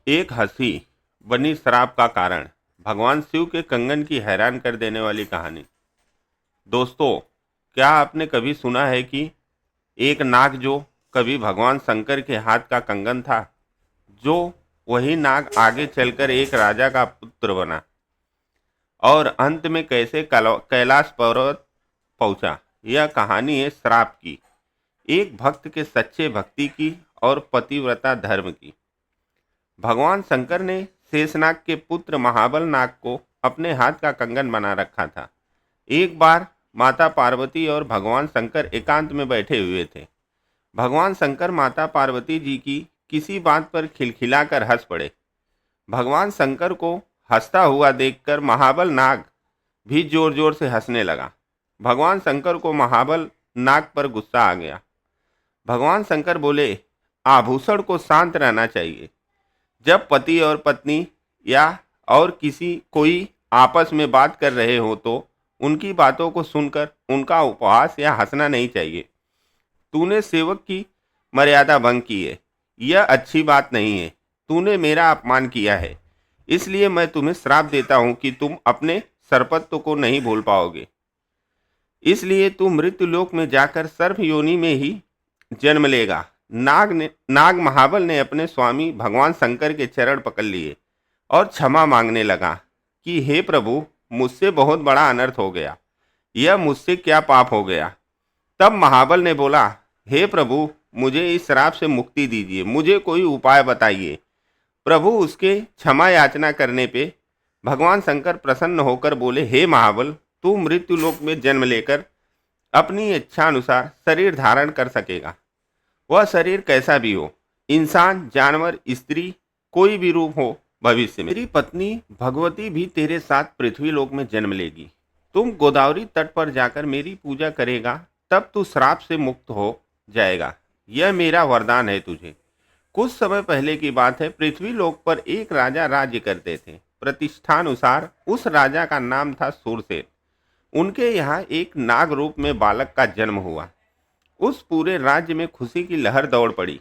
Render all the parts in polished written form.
एक हंसी बनी शराब का कारण, भगवान शिव के कंगन की हैरान कर देने वाली कहानी। दोस्तों, क्या आपने कभी सुना है कि एक नाग जो कभी भगवान शंकर के हाथ का कंगन था, जो वही नाग आगे चलकर एक राजा का पुत्र बना और अंत में कैसे कैलाश पर्वत पहुंचा। यह कहानी है श्राप की, एक भक्त के सच्चे भक्ति की और पतिव्रता धर्म की। भगवान शंकर ने शेषनाग के पुत्र महाबल नाग को अपने हाथ का कंगन बना रखा था। एक बार माता पार्वती और भगवान शंकर एकांत में बैठे हुए थे। भगवान शंकर माता पार्वती जी की किसी बात पर खिलखिलाकर हंस पड़े। भगवान शंकर को हंसता हुआ देखकर महाबल नाग भी जोर जोर से हंसने लगा। भगवान शंकर को महाबल नाग पर गुस्सा आ गया। भगवान शंकर बोले, आभूषण को शांत रहना चाहिए। जब पति और पत्नी या और किसी कोई आपस में बात कर रहे हो तो उनकी बातों को सुनकर उनका उपहास या हंसना नहीं चाहिए। तूने सेवक की मर्यादा भंग की है, यह अच्छी बात नहीं है। तूने मेरा अपमान किया है, इसलिए मैं तुम्हें श्राप देता हूं कि तुम अपने सरपत्व को नहीं भूल पाओगे। इसलिए तू मृत्युलोक में जाकर सर्प योनि में ही जन्म लेगा। नाग महाबल ने अपने स्वामी भगवान शंकर के चरण पकड़ लिए और क्षमा मांगने लगा कि हे प्रभु, मुझसे बहुत बड़ा अनर्थ हो गया। यह मुझसे क्या पाप हो गया। तब महाबल ने बोला, हे प्रभु, मुझे इस श्राप से मुक्ति दीजिए, मुझे कोई उपाय बताइए। प्रभु उसके क्षमा याचना करने पे भगवान शंकर प्रसन्न होकर बोले, हे महाबल, तू मृत्युलोक में जन्म लेकर अपनी इच्छा अनुसार शरीर धारण कर सकेगा। वह शरीर कैसा भी हो, इंसान, जानवर, स्त्री, कोई भी रूप हो। भविष्य में तेरी पत्नी भगवती भी तेरे साथ पृथ्वीलोक में जन्म लेगी। तुम गोदावरी तट पर जाकर मेरी पूजा करेगा, तब तू श्राप से मुक्त हो जाएगा। यह मेरा वरदान है तुझे। कुछ समय पहले की बात है। पृथ्वीलोक पर एक राजा राज्य करते थे। प्रतिष्ठानुसार उस राजा का नाम था सूरसेन। उनके यहाँ एक नाग रूप में बालक का जन्म हुआ। उस पूरे राज्य में खुशी की लहर दौड़ पड़ी।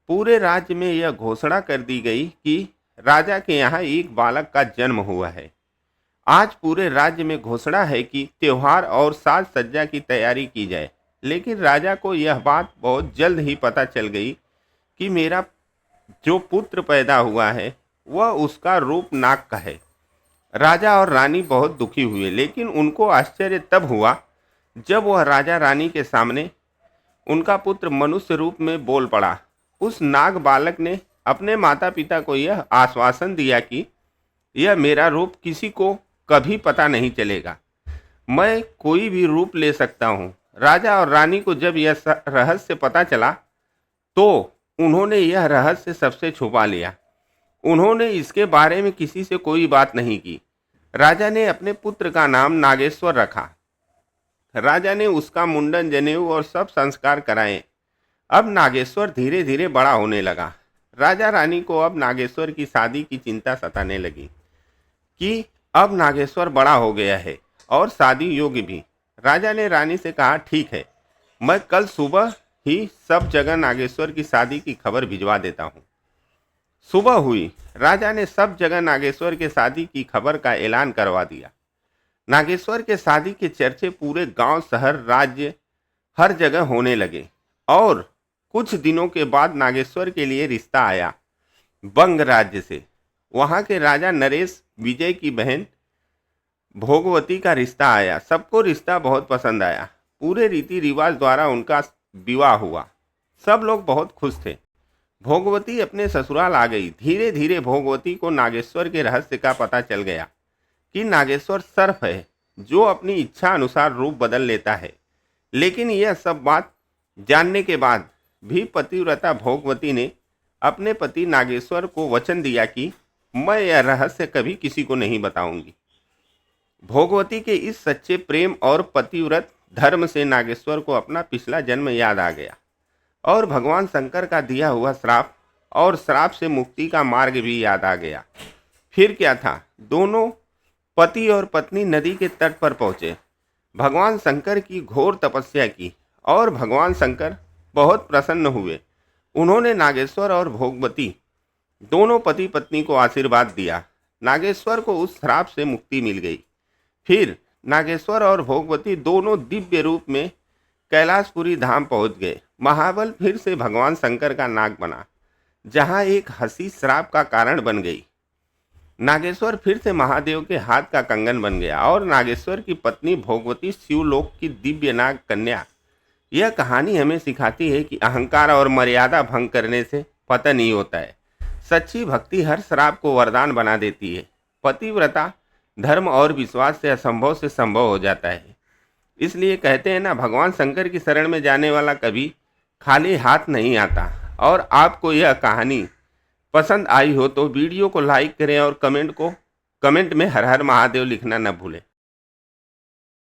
पूरे राज्य में यह घोषणा कर दी गई कि राजा के यहाँ एक बालक का जन्म हुआ है। आज पूरे राज्य में घोषणा है कि त्योहार और साज सज्जा की तैयारी की जाए। लेकिन राजा को यह बात बहुत जल्द ही पता चल गई कि मेरा जो पुत्र पैदा हुआ है वह उसका रूप नाग का है। राजा और रानी बहुत दुखी हुए, लेकिन उनको आश्चर्य तब हुआ जब वह राजा रानी के सामने उनका पुत्र मनुष्य रूप में बोल पड़ा। उस नाग बालक ने अपने माता पिता को यह आश्वासन दिया कि यह मेरा रूप किसी को कभी पता नहीं चलेगा, मैं कोई भी रूप ले सकता हूँ। राजा और रानी को जब यह रहस्य पता चला तो उन्होंने यह रहस्य सबसे छुपा लिया। उन्होंने इसके बारे में किसी से कोई बात नहीं की। राजा ने अपने पुत्र का नाम नागेश्वर रखा। राजा ने उसका मुंडन, जनेऊ और सब संस्कार कराए। अब नागेश्वर धीरे धीरे बड़ा होने लगा। राजा रानी को अब नागेश्वर की शादी की चिंता सताने लगी कि अब नागेश्वर बड़ा हो गया है और शादी योग्य भी। राजा ने रानी से कहा, ठीक है, मैं कल सुबह ही सब जगह नागेश्वर की शादी की खबर भिजवा देता हूँ। सुबह हुई। राजा ने सब जगह नागेश्वर के शादी की खबर का ऐलान करवा दिया। नागेश्वर के शादी के चर्चे पूरे गांव, शहर, राज्य हर जगह होने लगे और कुछ दिनों के बाद नागेश्वर के लिए रिश्ता आया बंग राज्य से। वहां के राजा नरेश विजय की बहन भोगवती का रिश्ता आया। सबको रिश्ता बहुत पसंद आया। पूरे रीति रिवाज द्वारा उनका विवाह हुआ। सब लोग बहुत खुश थे। भोगवती अपने ससुराल आ गई। धीरे धीरे भोगवती को नागेश्वर के रहस्य का पता चल गया कि नागेश्वर सर्प है जो अपनी इच्छा अनुसार रूप बदल लेता है। लेकिन यह सब बात जानने के बाद भी पतिव्रता भोगवती ने अपने पति नागेश्वर को वचन दिया कि मैं यह रहस्य कभी किसी को नहीं बताऊंगी। भोगवती के इस सच्चे प्रेम और पतिव्रत धर्म से नागेश्वर को अपना पिछला जन्म याद आ गया और भगवान शंकर का दिया हुआ श्राप और श्राप से मुक्ति का मार्ग भी याद आ गया। फिर क्या था, दोनों पति और पत्नी नदी के तट पर पहुंचे। भगवान शंकर की घोर तपस्या की और भगवान शंकर बहुत प्रसन्न हुए। उन्होंने नागेश्वर और भोगवती दोनों पति पत्नी को आशीर्वाद दिया। नागेश्वर को उस श्राप से मुक्ति मिल गई। फिर नागेश्वर और भोगवती दोनों दिव्य रूप में कैलाशपुरी धाम पहुंच गए। महाबल फिर से भगवान शंकर का नाग बना, जहां एक हंसी श्राप का कारण बन गई। नागेश्वर फिर से महादेव के हाथ का कंगन बन गया और नागेश्वर की पत्नी भोगवती शिवलोक की दिव्य नाग कन्या। यह कहानी हमें सिखाती है कि अहंकार और मर्यादा भंग करने से पतन ही होता है। सच्ची भक्ति हर श्राप को वरदान बना देती है। पतिव्रता धर्म और विश्वास से असंभव से संभव हो जाता है। इसलिए कहते हैं ना, भगवान शंकर की शरण में जाने वाला कभी खाली हाथ नहीं आता। और आपको यह कहानी पसंद आई हो तो वीडियो को लाइक करें और कमेंट में हर हर महादेव लिखना न भूलें।